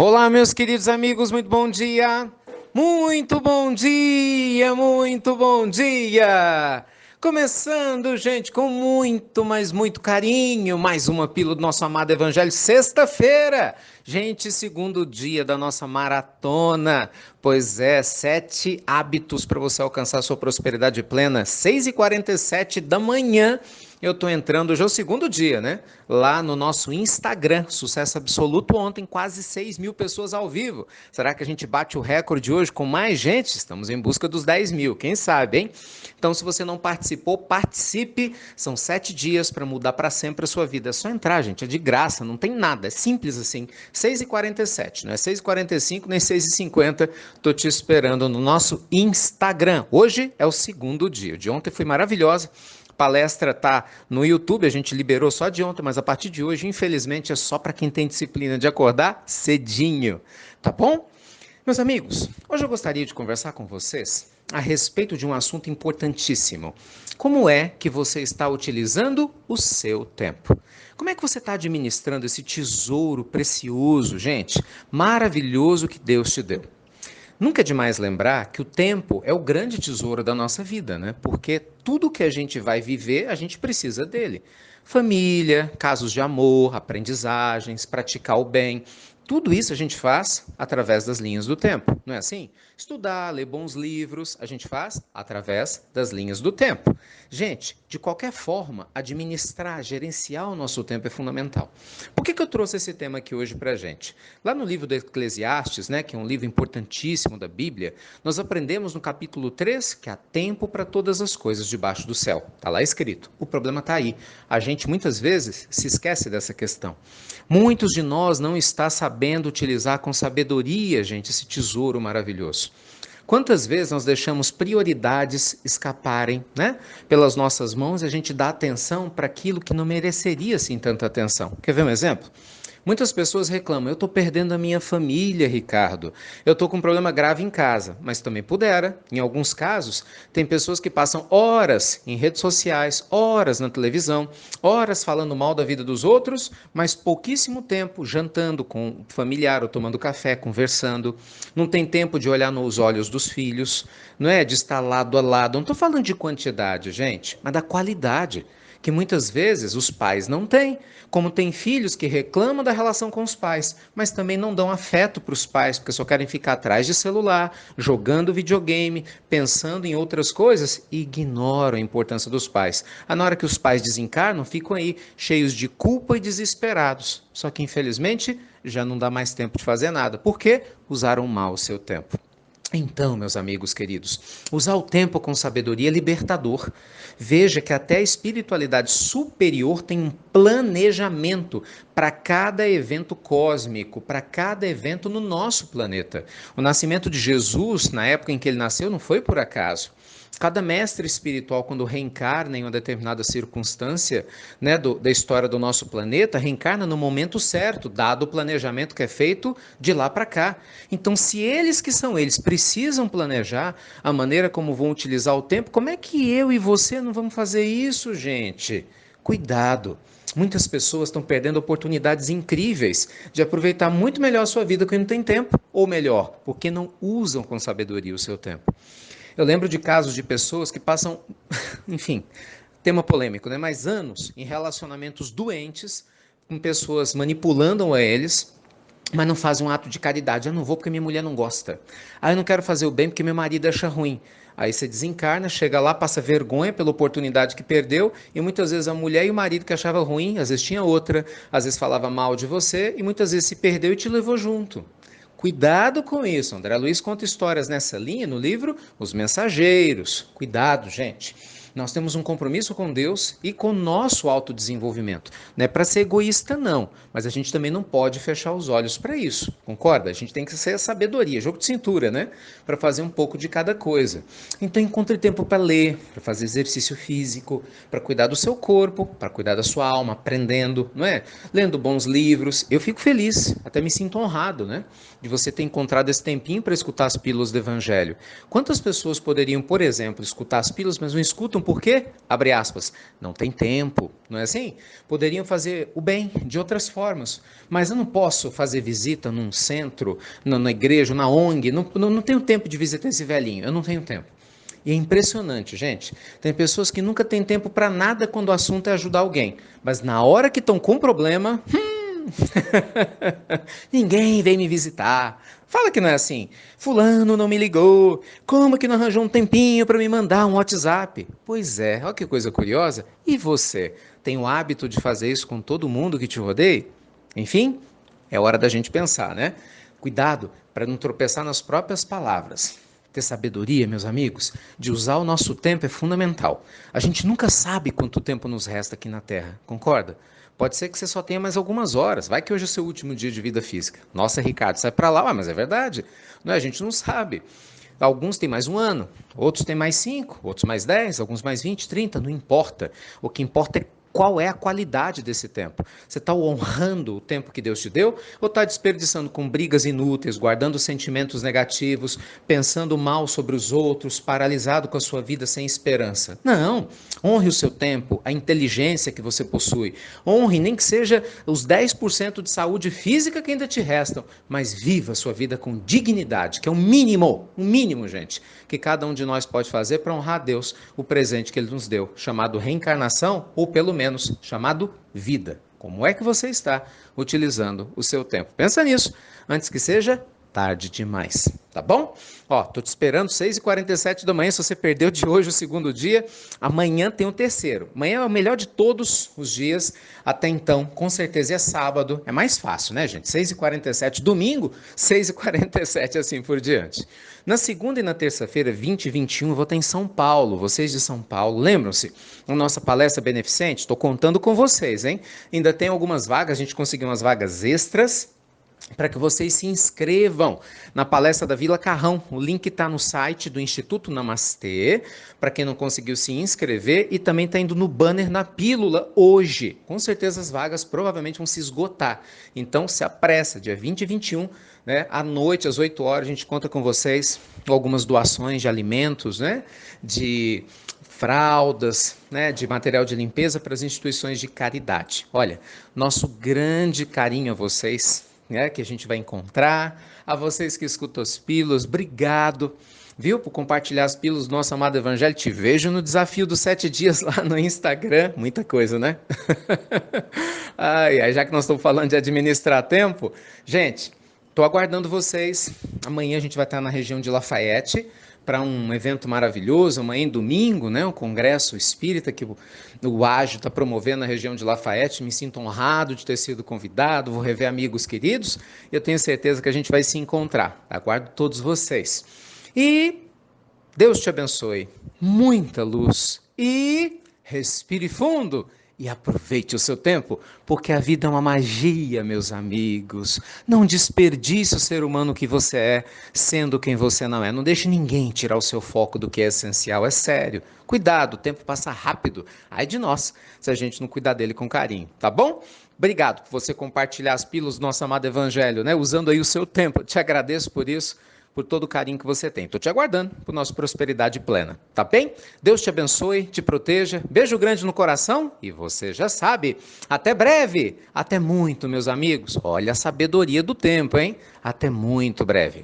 Olá, meus queridos amigos, muito bom dia! Muito bom dia, muito bom dia! Começando, gente, com muito, mas muito carinho, mais uma pílula do nosso amado Evangelho, sexta-feira! Gente, segundo dia da nossa maratona. Pois é, 7 hábitos para você alcançar a sua prosperidade plena, 6h47 da manhã. Eu tô entrando, hoje é o segundo dia, né? Lá no nosso Instagram, sucesso absoluto ontem, quase 6 mil pessoas ao vivo. Será que a gente bate o recorde hoje com mais gente? Estamos em busca dos 10 mil, quem sabe, hein? Então, se você não participou, participe. São 7 dias para mudar para sempre a sua vida. É só entrar, gente, é de graça, não tem nada, é simples assim. 6h47, não é 6h45 nem 6h50. Tô te esperando no nosso Instagram. Hoje é o segundo dia. O de ontem foi maravilhosa. Palestra tá no YouTube, a gente liberou só de ontem, mas a partir de hoje, infelizmente, é só para quem tem disciplina de acordar cedinho, tá bom? Meus amigos, hoje eu gostaria de conversar com vocês a respeito de um assunto importantíssimo. Como é que você está utilizando o seu tempo? Como é que você está administrando esse tesouro precioso, gente, maravilhoso que Deus te deu? Nunca é demais lembrar que o tempo é o grande tesouro da nossa vida, né? Porque tudo que a gente vai viver, a gente precisa dele. Família, casos de amor, aprendizagens, praticar o bem. Tudo isso a gente faz através das linhas do tempo, não é assim? Estudar, ler bons livros, a gente faz através das linhas do tempo. Gente, de qualquer forma, administrar, gerenciar o nosso tempo é fundamental. Por que eu trouxe esse tema aqui hoje para a gente? Lá no livro do Eclesiastes, né, que é um livro importantíssimo da Bíblia, nós aprendemos no capítulo 3 que há tempo para todas as coisas debaixo do céu. Está lá escrito. O problema está aí. A gente muitas vezes se esquece dessa questão. Muitos de nós não está sabendo utilizar com sabedoria, gente, esse tesouro maravilhoso. Quantas vezes nós deixamos prioridades escaparem, né, pelas nossas mãos e a gente dá atenção para aquilo que não mereceria assim tanta atenção? Quer ver um exemplo? Muitas pessoas reclamam, eu estou perdendo a minha família, Ricardo. Eu estou com um problema grave em casa, mas também pudera. Em alguns casos, tem pessoas que passam horas em redes sociais, horas na televisão, horas falando mal da vida dos outros, mas pouquíssimo tempo jantando com o familiar ou tomando café, conversando. Não tem tempo de olhar nos olhos dos filhos, não é? De estar lado a lado. Não estou falando de quantidade, gente, mas da qualidade que muitas vezes os pais não têm, como tem filhos que reclamam da relação com os pais, mas também não dão afeto para os pais, porque só querem ficar atrás de celular, jogando videogame, pensando em outras coisas e ignoram a importância dos pais. Na hora que os pais desencarnam, ficam aí cheios de culpa e desesperados. Só que infelizmente já não dá mais tempo de fazer nada, porque usaram mal o seu tempo. Então, meus amigos queridos, usar o tempo com sabedoria é libertador. Veja que até a espiritualidade superior tem um planejamento para cada evento cósmico, para cada evento no nosso planeta. O nascimento de Jesus, na época em que ele nasceu, não foi por acaso. Cada mestre espiritual, quando reencarna em uma determinada circunstância, né, da história do nosso planeta, reencarna no momento certo, dado o planejamento que é feito de lá para cá. Então, se eles que são eles precisam planejar a maneira como vão utilizar o tempo, como é que eu e você não vamos fazer isso, gente? Cuidado. Muitas pessoas estão perdendo oportunidades incríveis de aproveitar muito melhor a sua vida quando não tem tempo, ou melhor, porque não usam com sabedoria o seu tempo. Eu lembro de casos de pessoas que passam, enfim, tema polêmico, né? Mas anos em relacionamentos doentes, com pessoas manipulando a eles, mas não fazem um ato de caridade. Eu não vou porque minha mulher não gosta. Ah, eu não quero fazer o bem porque meu marido acha ruim. Aí você desencarna, chega lá, passa vergonha pela oportunidade que perdeu, e muitas vezes a mulher e o marido que achava ruim, às vezes tinha outra, às vezes falava mal de você, e muitas vezes se perdeu e te levou junto. Cuidado com isso. André Luiz conta histórias nessa linha no livro Os Mensageiros. Cuidado, gente. Nós temos um compromisso com Deus e com o nosso autodesenvolvimento. Não é para ser egoísta, não, mas a gente também não pode fechar os olhos para isso, concorda? A gente tem que ser sabedoria, jogo de cintura, né? Para fazer um pouco de cada coisa. Então encontre tempo para ler, para fazer exercício físico, para cuidar do seu corpo, para cuidar da sua alma, aprendendo, não é? Lendo bons livros. Eu fico feliz, até me sinto honrado, né? De você ter encontrado esse tempinho para escutar as pílulas do Evangelho. Quantas pessoas poderiam, por exemplo, escutar as pílulas, mas não escutam visitam por quê? Abre aspas, não tem tempo, não é assim? Poderiam fazer o bem de outras formas, mas eu não posso fazer visita num centro, na igreja, na ONG, não tenho tempo de visitar esse velhinho, eu não tenho tempo. E é impressionante, gente. Tem pessoas que nunca têm tempo para nada quando o assunto é ajudar alguém. Mas na hora que estão com problema, ninguém vem me visitar. Fala que não é assim. Fulano não me ligou. Como que não arranjou um tempinho para me mandar um WhatsApp? Pois é, olha que coisa curiosa. E você? Tem o hábito de fazer isso com todo mundo que te rodeia? Enfim, é hora da gente pensar, né? Cuidado para não tropeçar nas próprias palavras. Ter sabedoria, meus amigos, de usar o nosso tempo é fundamental. A gente nunca sabe quanto tempo nos resta aqui na Terra, concorda? Pode ser que você só tenha mais algumas horas. Vai que hoje é o seu último dia de vida física. Nossa, Ricardo, sai pra lá. Mas é verdade. Não é? A gente não sabe. Alguns têm mais um ano, outros têm mais 5, outros mais 10, alguns mais 20, 30, não importa. O que importa é qual é a qualidade desse tempo. Você está honrando o tempo que Deus te deu ou está desperdiçando com brigas inúteis, guardando sentimentos negativos, pensando mal sobre os outros, paralisado com a sua vida sem esperança? Não. Honre o seu tempo, a inteligência que você possui. Honre, nem que seja os 10% de saúde física que ainda te restam, mas viva a sua vida com dignidade, que é um mínimo, gente, que cada um de nós pode fazer para honrar a Deus o presente que Ele nos deu, chamado reencarnação, ou pelo menos chamado vida. Como é que você está utilizando o seu tempo? Pensa nisso, antes que seja tarde demais, tá bom? Ó, tô te esperando 6h47 da manhã, se você perdeu de hoje o segundo dia, amanhã tem o terceiro. Amanhã é o melhor de todos os dias, até então, com certeza é sábado, é mais fácil, né, gente? 6h47, domingo, 6h47, assim por diante. Na segunda e na terça-feira, 20 e 21, eu vou estar em São Paulo, vocês de São Paulo, lembram-se? A nossa palestra beneficente, estou contando com vocês, hein? Ainda tem algumas vagas, a gente conseguiu umas vagas extras, para que vocês se inscrevam na palestra da Vila Carrão. O link está no site do Instituto Namastê, para quem não conseguiu se inscrever, e também está indo no banner na pílula hoje. Com certeza as vagas provavelmente vão se esgotar. Então se apressa, dia 20 e 21, né, à noite, às 8 horas, a gente conta com vocês com algumas doações de alimentos, né, de fraldas, né, de material de limpeza para as instituições de caridade. Olha, nosso grande carinho a vocês, né, que a gente vai encontrar. A vocês que escutam as pílulas, obrigado, viu, por compartilhar as pílulas do nosso amado Evangelho. Te vejo no desafio dos 7 dias lá no Instagram. Muita coisa, né? Ai, já que nós estamos falando de administrar tempo, gente, estou aguardando vocês. Amanhã a gente vai estar na região de Lafayette para um evento maravilhoso, amanhã domingo, né, um congresso espírita que o Ágio está promovendo na região de Lafayette. Me sinto honrado de ter sido convidado, vou rever amigos queridos e eu tenho certeza que a gente vai se encontrar. Aguardo todos vocês. E Deus te abençoe, muita luz e respire fundo e aproveite o seu tempo, porque a vida é uma magia, meus amigos. Não desperdice o ser humano que você é, sendo quem você não é. Não deixe ninguém tirar o seu foco do que é essencial, é sério. Cuidado, o tempo passa rápido. Ai de nós, se a gente não cuidar dele com carinho, tá bom? Obrigado por você compartilhar as pílulas do nosso amado Evangelho, né? Usando aí o seu tempo. Te agradeço por isso, por todo o carinho que você tem. Estou te aguardando por nossa prosperidade plena, tá bem? Deus te abençoe, te proteja, beijo grande no coração e você já sabe, até breve, até muito, meus amigos. Olha a sabedoria do tempo, hein? Até muito breve.